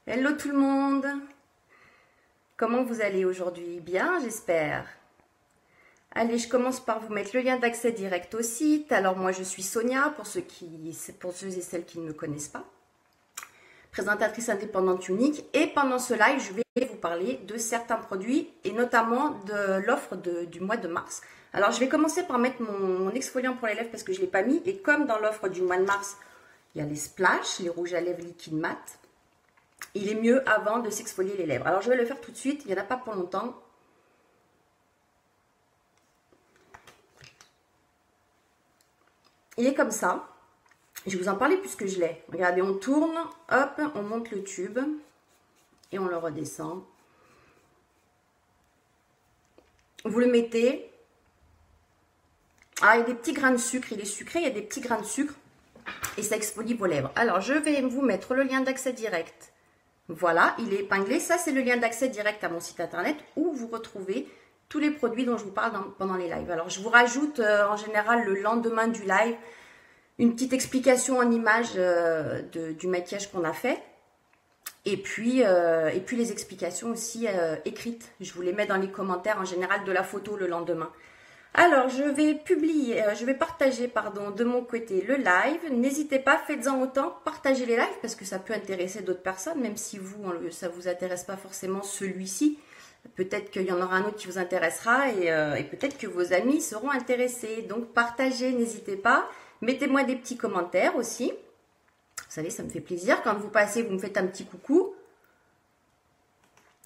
Hello tout le monde. Comment vous allez aujourd'hui? Bien, j'espère. Allez, je commence par vous mettre le lien d'accès direct au site. Alors moi, je suis Sonia, pour ceux et celles qui ne me connaissent pas. Présentatrice indépendante unique. Et pendant ce live, je vais vous parler de certains produits et notamment de l'offre du mois de mars. Alors, je vais commencer par mettre mon exfoliant pour les lèvres parce que je ne l'ai pas mis. Et comme dans l'offre du mois de mars, il y a les splash, les rouges à lèvres liquide mat. Il est mieux avant de s'exfolier les lèvres. Alors, je vais le faire tout de suite. Il n'y en a pas pour longtemps. Il est comme ça. Je vais vous en parler puisque je l'ai. Regardez, on tourne, hop, on monte le tube et on le redescend. Vous le mettez. Ah, il y a des petits grains de sucre. Il est sucré, il y a des petits grains de sucre et ça exfolie vos lèvres. Alors, je vais vous mettre le lien d'accès direct. Voilà, il est épinglé. Ça, c'est le lien d'accès direct à mon site internet où vous retrouvez tous les produits dont je vous parle pendant les lives. Alors, je vous rajoute en général le lendemain du live une petite explication en image du maquillage qu'on a fait. Et puis les explications aussi écrites. Je vous les mets dans les commentaires en général de la photo le lendemain. Alors, je vais partager de mon côté le live. N'hésitez pas, faites-en autant, partagez les lives parce que ça peut intéresser d'autres personnes, même si ça ne vous intéresse pas forcément celui-ci. Peut-être qu'il y en aura un autre qui vous intéressera et peut-être que vos amis seront intéressés. Donc, partagez, n'hésitez pas. Mettez-moi des petits commentaires aussi. Vous savez, ça me fait plaisir. Quand vous passez, vous me faites un petit coucou.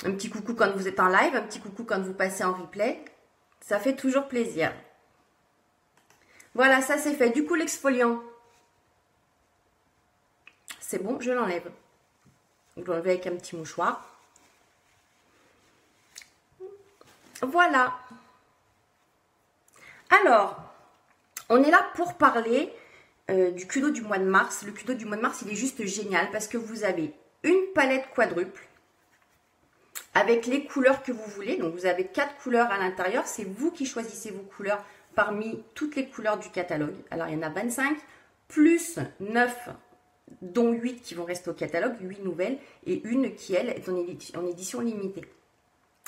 Un petit coucou quand vous êtes en live, un petit coucou quand vous passez en replay. Ça fait toujours plaisir. Voilà, ça c'est fait. Du coup, l'exfoliant, c'est bon, je l'enlève. Je l'enlève avec un petit mouchoir. Voilà. Alors, on est là pour parler du Kudo du mois de mars. Le Kudo du mois de mars, il est juste génial parce que vous avez une palette quadruple avec les couleurs que vous voulez. Donc, vous avez 4 couleurs à l'intérieur. C'est vous qui choisissez vos couleurs parmi toutes les couleurs du catalogue. Alors, il y en a 25, plus 9, dont 8 qui vont rester au catalogue, 8 nouvelles, et une qui, elle, est en édition limitée.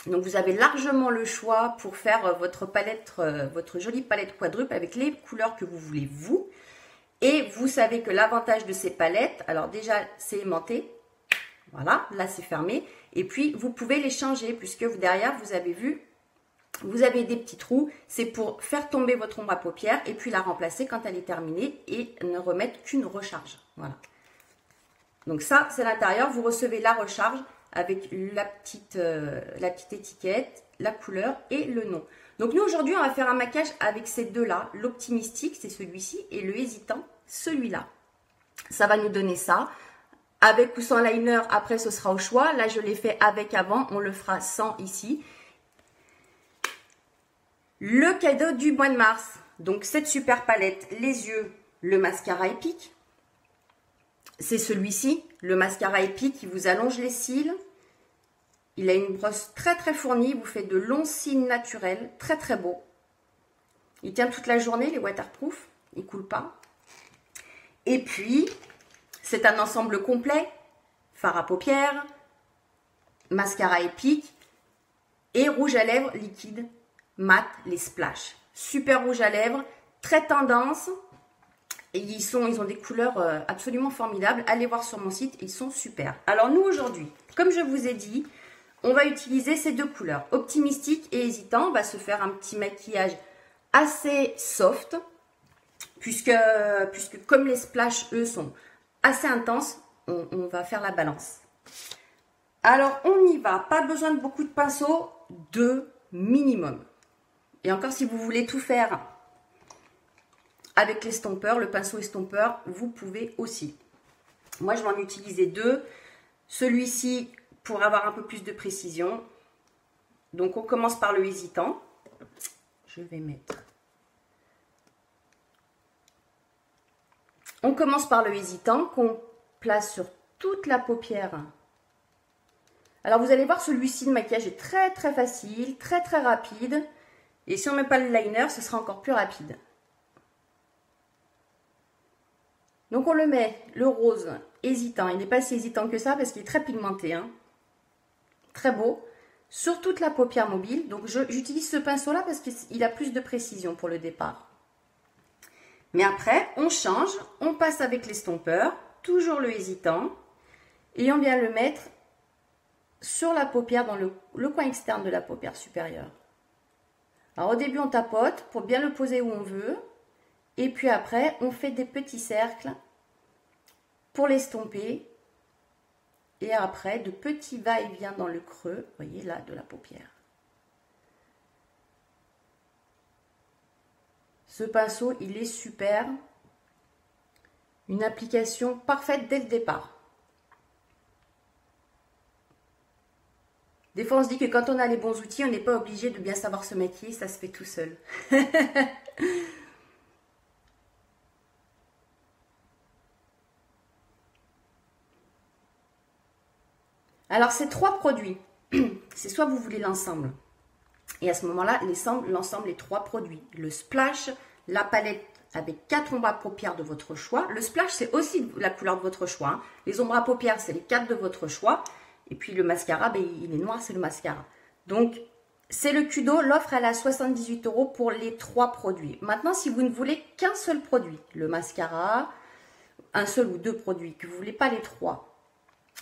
Donc, vous avez largement le choix pour faire votre jolie palette quadruple avec les couleurs que vous voulez, vous. Et vous savez que l'avantage de ces palettes, alors déjà, c'est aimanté. Voilà, là, c'est fermé. Et puis, vous pouvez les changer puisque derrière, vous avez vu, vous avez des petits trous. C'est pour faire tomber votre ombre à paupières et puis la remplacer quand elle est terminée et ne remettre qu'une recharge. Voilà. Donc ça, c'est l'intérieur. Vous recevez la recharge avec la petite étiquette, la couleur et le nom. Donc nous, aujourd'hui, on va faire un maquillage avec ces deux-là. L'optimistique, c'est celui-ci, et le hésitant, celui-là. Ça va nous donner ça. Avec ou sans liner, après, ce sera au choix. Là, je l'ai fait avec avant. On le fera sans ici. Le cadeau du mois de mars. Donc, cette super palette, les yeux, le mascara épique. C'est celui-ci, le mascara épique qui vous allonge les cils. Il a une brosse très très fournie, il vous fait de longs cils naturels, très très beau. Il tient toute la journée, les waterproof, il ne coule pas. Et puis, c'est un ensemble complet, fard à paupières, mascara épique et rouge à lèvres liquide mat, les splash. Super rouge à lèvres, très tendance. Et ils ont des couleurs absolument formidables. Allez voir sur mon site, ils sont super. Alors nous aujourd'hui, comme je vous ai dit, on va utiliser ces deux couleurs, optimistique et hésitant. On va se faire un petit maquillage assez soft, puisque comme les splash, eux, sont assez intenses, on va faire la balance. Alors on y va, pas besoin de beaucoup de pinceaux, 2 minimum. Et encore si vous voulez tout faire avec l'estompeur, le pinceau estompeur, vous pouvez aussi. Moi, je vais en utiliser 2. Celui-ci pour avoir un peu plus de précision. Donc, on commence par le hésitant. Je vais mettre. On commence par le hésitant qu'on place sur toute la paupière. Alors, vous allez voir, celui-ci, le maquillage est très, très facile, très, très rapide. Et si on ne met pas le liner, ce sera encore plus rapide. Donc on le met, le rose, hésitant. Il n'est pas si hésitant que ça parce qu'il est très pigmenté. Hein. Très beau. Sur toute la paupière mobile. Donc j'utilise ce pinceau-là parce qu'il a plus de précision pour le départ. Mais après, on change. On passe avec l'estompeur. Toujours le hésitant. Et on vient le mettre sur la paupière, dans le coin externe de la paupière supérieure. Alors au début, on tapote pour bien le poser où on veut. Et puis après, on fait des petits cercles pour l'estomper. Et après, de petits va-et-vient dans le creux, vous voyez là, de la paupière. Ce pinceau, il est super. Une application parfaite dès le départ. Des fois, on se dit que quand on a les bons outils, on n'est pas obligé de bien savoir se maquiller, ça se fait tout seul. Alors, ces 3 produits, c'est soit vous voulez l'ensemble. Et à ce moment-là, l'ensemble, les 3 produits. Le splash, la palette avec 4 ombres à paupières de votre choix. Le splash, c'est aussi la couleur de votre choix. Hein. Les ombres à paupières, c'est les 4 de votre choix. Et puis le mascara, ben, il est noir, c'est le mascara. Donc, c'est le Kudo. L'offre, elle est à 78 € pour les 3 produits. Maintenant, si vous ne voulez qu'un seul produit, le mascara, un seul ou 2 produits, que vous ne voulez pas les 3,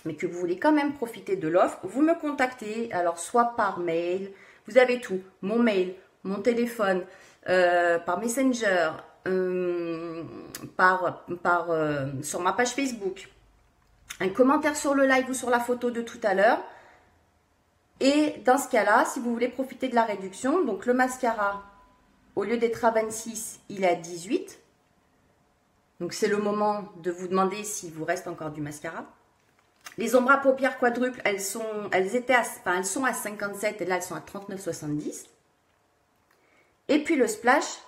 mais que vous voulez quand même profiter de l'offre, vous me contactez, alors soit par mail, vous avez tout, mon mail, mon téléphone, par Messenger, sur ma page Facebook, un commentaire sur le live ou sur la photo de tout à l'heure. Et dans ce cas-là, si vous voulez profiter de la réduction, donc le mascara, au lieu d'être à 26, il est à 18. Donc c'est le moment de vous demander s'il vous reste encore du mascara. Les ombres à paupières quadruples, elles sont à 57 et là elles sont à 39,70. Et puis le splash,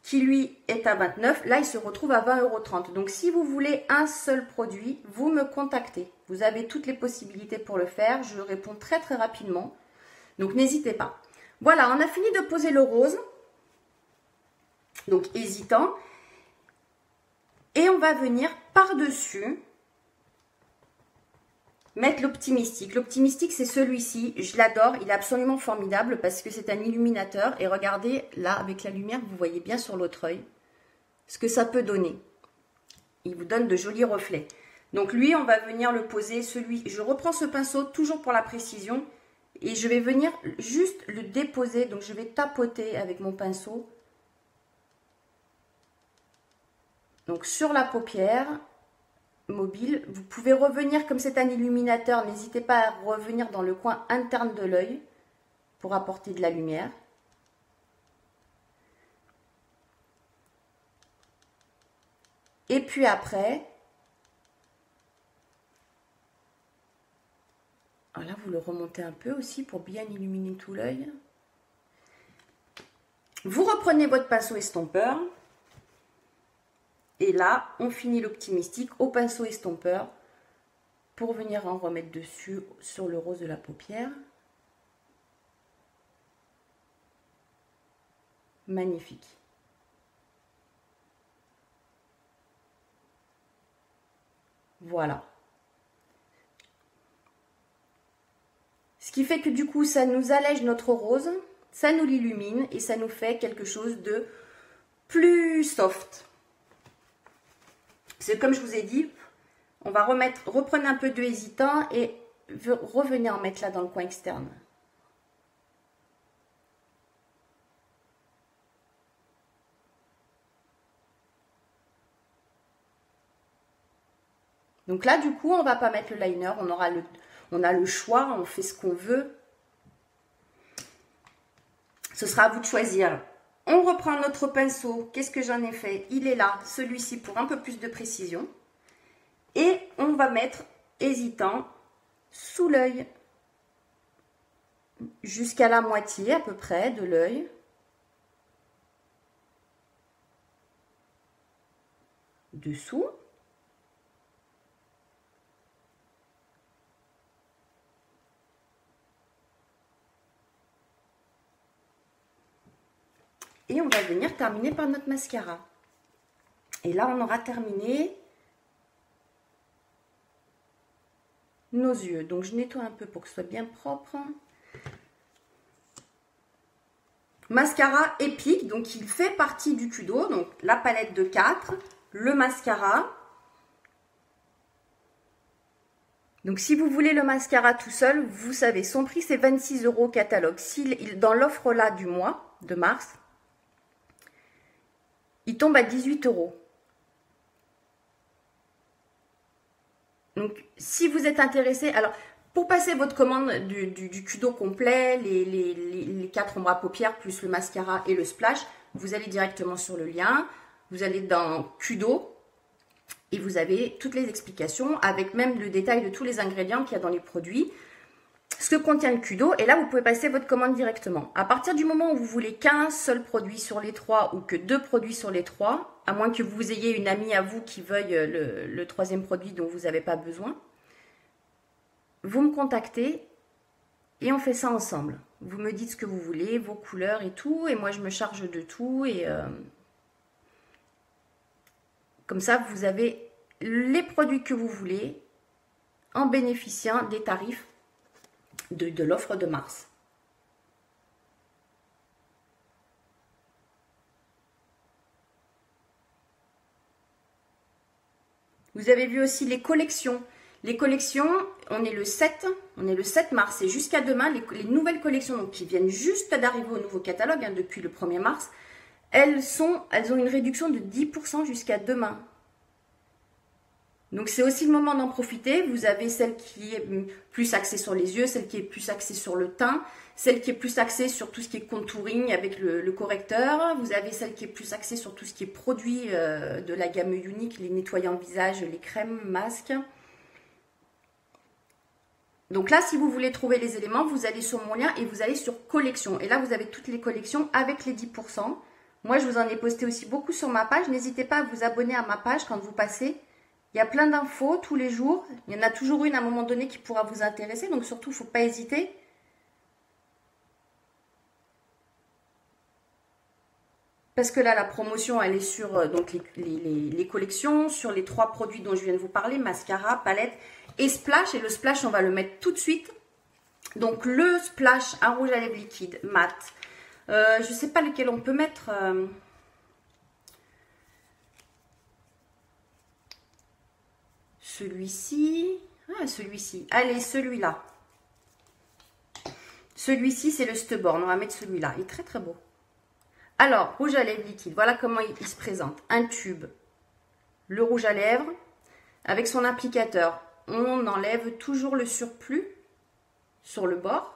qui lui est à 29, là il se retrouve à 20,30 €. Donc si vous voulez un seul produit, vous me contactez. Vous avez toutes les possibilités pour le faire. Je réponds très très rapidement. Donc n'hésitez pas. Voilà, on a fini de poser le rose. Donc hésitant. Et on va venir par-dessus mettre l'Optimistique. L'Optimistique, c'est celui-ci. Je l'adore. Il est absolument formidable parce que c'est un illuminateur. Et regardez, là, avec la lumière, vous voyez bien sur l'autre œil ce que ça peut donner. Il vous donne de jolis reflets. Donc lui, on va venir le poser. Je reprends ce pinceau, toujours pour la précision. Et je vais venir juste le déposer. Donc je vais tapoter avec mon pinceau. Donc sur la paupière mobile, vous pouvez revenir, comme c'est un illuminateur, n'hésitez pas à revenir dans le coin interne de l'œil pour apporter de la lumière. Et puis après, là vous le remontez un peu aussi pour bien illuminer tout l'œil. Vous reprenez votre pinceau estompeur. Et là, on finit l'Optimistique au pinceau estompeur pour venir en remettre dessus sur le rose de la paupière. Magnifique. Voilà. Ce qui fait que du coup, ça nous allège notre rose, ça nous l'illumine et ça nous fait quelque chose de plus soft. C'est comme je vous ai dit, on va reprendre un peu de hésitant et revenir en mettre là dans le coin externe. Donc là, du coup, on ne va pas mettre le liner, on a le choix, on fait ce qu'on veut. Ce sera à vous de choisir. On reprend notre pinceau. Qu'est-ce que j'en ai fait? Il est là, celui-ci, pour un peu plus de précision. Et on va mettre hésitant sous l'œil. Jusqu'à la moitié à peu près de l'œil. Dessous. Et on va venir terminer par notre mascara. Et là, on aura terminé nos yeux. Donc, je nettoie un peu pour que ce soit bien propre. Mascara épique, donc il fait partie du Kudo. Donc, la palette de 4, le mascara. Donc, si vous voulez le mascara tout seul, vous savez, son prix, c'est 26 € au catalogue. Dans l'offre là du mois de mars, il tombe à 18 €. Donc, si vous êtes intéressé, alors, pour passer votre commande du Kudo complet, les 4 ombres à paupières, plus le mascara et le splash, vous allez directement sur le lien, vous allez dans Kudo, et vous avez toutes les explications, avec même le détail de tous les ingrédients qu'il y a dans les produits, ce que contient le Kudo, et là, vous pouvez passer votre commande directement. À partir du moment où vous voulez qu'un seul produit sur les 3 ou que 2 produits sur les 3, à moins que vous ayez une amie à vous qui veuille le 3e produit dont vous n'avez pas besoin, vous me contactez et on fait ça ensemble. Vous me dites ce que vous voulez, vos couleurs et tout, et moi je me charge de tout, et comme ça vous avez les produits que vous voulez en bénéficiant des tarifs de l'offre de mars. Vous avez vu aussi les collections. Les collections, on est le 7 mars et jusqu'à demain, les nouvelles collections donc, qui viennent juste d'arriver au nouveau catalogue, hein, depuis le 1er mars, elles ont une réduction de 10% jusqu'à demain. Donc c'est aussi le moment d'en profiter. Vous avez celle qui est plus axée sur les yeux, celle qui est plus axée sur le teint, celle qui est plus axée sur tout ce qui est contouring avec le correcteur. Vous avez celle qui est plus axée sur tout ce qui est produit de la gamme unique, les nettoyants visage, les crèmes, masques. Donc là, si vous voulez trouver les éléments, vous allez sur mon lien et vous allez sur collection. Et là, vous avez toutes les collections avec les 10%. Moi, je vous en ai posté aussi beaucoup sur ma page. N'hésitez pas à vous abonner à ma page quand vous passez. Il y a plein d'infos tous les jours. Il y en a toujours une à un moment donné qui pourra vous intéresser. Donc surtout, il ne faut pas hésiter. Parce que là, la promotion, elle est sur donc les collections, sur les 3 produits dont je viens de vous parler, mascara, palette et splash. Et le splash, on va le mettre tout de suite. Donc le splash, un rouge à lèvres liquide, mat. Je ne sais pas lequel on peut mettre. Celui-ci. Ah, celui-ci. Allez, celui-là. Celui-ci, c'est le Stubborn. On va mettre celui-là. Il est très, très beau. Alors, rouge à lèvres liquide. Voilà comment il se présente. Un tube. Le rouge à lèvres. Avec son applicateur. On enlève toujours le surplus sur le bord.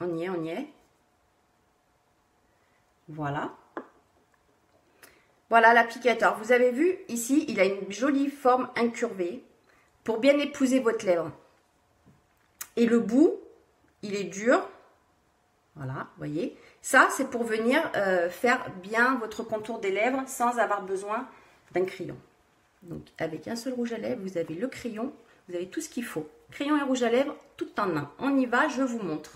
On y est, on y est. Voilà. Voilà l'applicateur. Vous avez vu ici, il a une jolie forme incurvée pour bien épouser votre lèvre. Et le bout, il est dur. Voilà, vous voyez. Ça, c'est pour venir faire bien votre contour des lèvres sans avoir besoin d'un crayon. Donc, avec un seul rouge à lèvres, vous avez le crayon, vous avez tout ce qu'il faut. Crayon et rouge à lèvres, tout en un. On y va, je vous montre.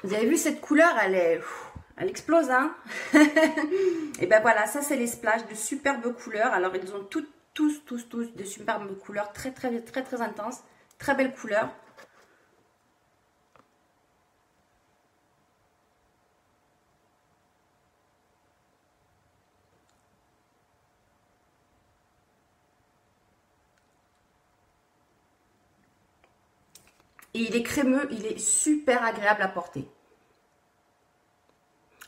Vous avez vu cette couleur, elle explose, hein. Et ben voilà, ça c'est les splashes de superbes couleurs. Alors ils ont tous de superbes couleurs très intenses, très belles couleurs. Et il est crémeux, il est super agréable à porter.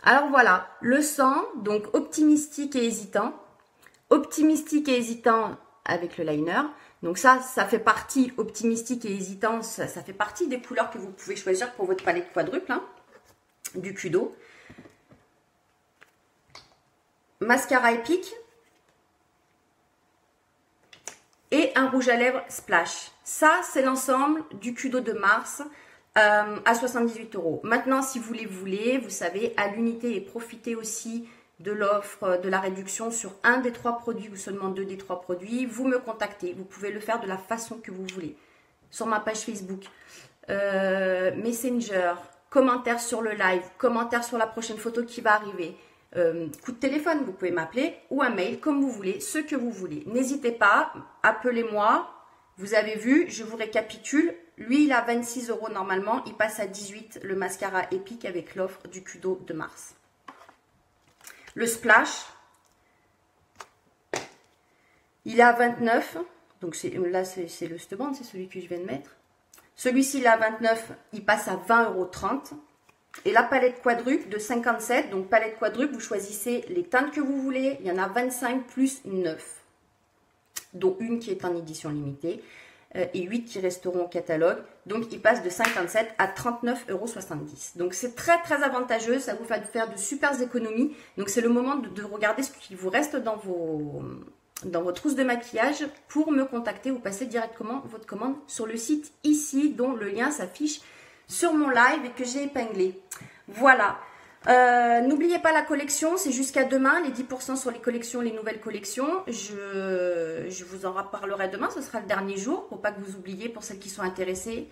Alors voilà, le sang, donc optimistique et hésitant. Optimistique et hésitant avec le liner. Donc ça fait partie, optimistique et hésitant, ça fait partie des couleurs que vous pouvez choisir pour votre palette quadruple, hein, du Kudo. Mascara épique. Et un rouge à lèvres Splash. Ça, c'est l'ensemble du Kudo de mars à 78 €. Maintenant, si vous voulez, vous savez, à l'unité et profitez aussi de l'offre, de la réduction sur un des 3 produits ou seulement 2 des 3 produits. Vous me contactez. Vous pouvez le faire de la façon que vous voulez. Sur ma page Facebook, Messenger, commentaires sur le live, commentaires sur la prochaine photo qui va arriver. Coup de téléphone, vous pouvez m'appeler ou un mail, comme vous voulez, ce que vous voulez. N'hésitez pas, appelez-moi. Vous avez vu, je vous récapitule. Lui, il a 26 € normalement. Il passe à 18 le mascara épique avec l'offre du Kudo de mars. Le Splash, il est à 29. Donc là, c'est le Steband, c'est celui que je viens de mettre. Celui-ci, il est à 29. Il passe à 20,30 €. Et la palette quadruple de 57, donc palette quadruple, vous choisissez les teintes que vous voulez. Il y en a 25 plus 9, dont une qui est en édition limitée et 8 qui resteront au catalogue. Donc, il passe de 57 à 39,70 €. Donc, c'est très, très avantageux. Ça vous fait faire de super économies. Donc, c'est le moment de regarder ce qui vous reste dans vos trousses de maquillage pour me contacter ou passer directement votre commande sur le site ici, dont le lien s'affiche sur mon live et que j'ai épinglé. Voilà. N'oubliez pas la collection, c'est jusqu'à demain, les 10% sur les collections, les nouvelles collections. Je vous en reparlerai demain, ce sera le dernier jour, pour pas que vous oubliez, pour celles qui sont intéressées.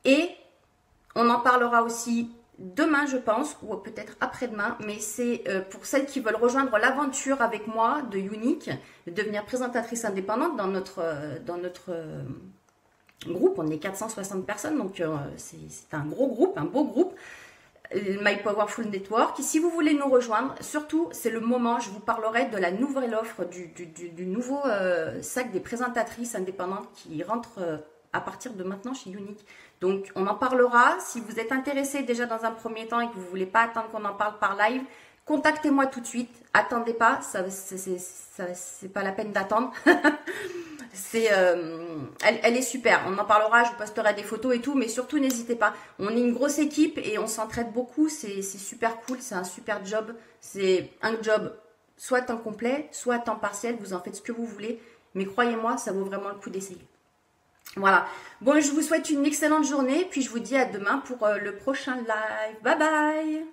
Et on en parlera aussi demain, je pense, ou peut-être après-demain, mais c'est pour celles qui veulent rejoindre l'aventure avec moi de Unique, de devenir présentatrice indépendante dans notre groupe. On est 460 personnes, donc c'est un gros groupe, un beau groupe. My Powerful Network. Et si vous voulez nous rejoindre, surtout, c'est le moment, je vous parlerai de la nouvelle offre, du nouveau sac des présentatrices indépendantes qui rentre à partir de maintenant chez Unique. Donc, on en parlera. Si vous êtes intéressé déjà dans un premier temps et que vous ne voulez pas attendre qu'on en parle par live, contactez-moi tout de suite. Attendez pas, c'est pas la peine d'attendre. Elle est super, on en parlera, je vous posterai des photos et tout, mais surtout n'hésitez pas, on est une grosse équipe et on s'entraide beaucoup, c'est super cool, c'est un super job, c'est un job soit à temps complet, soit à temps partiel, vous en faites ce que vous voulez, mais croyez-moi, ça vaut vraiment le coup d'essayer. Voilà, bon, je vous souhaite une excellente journée, puis je vous dis à demain pour le prochain live, bye bye.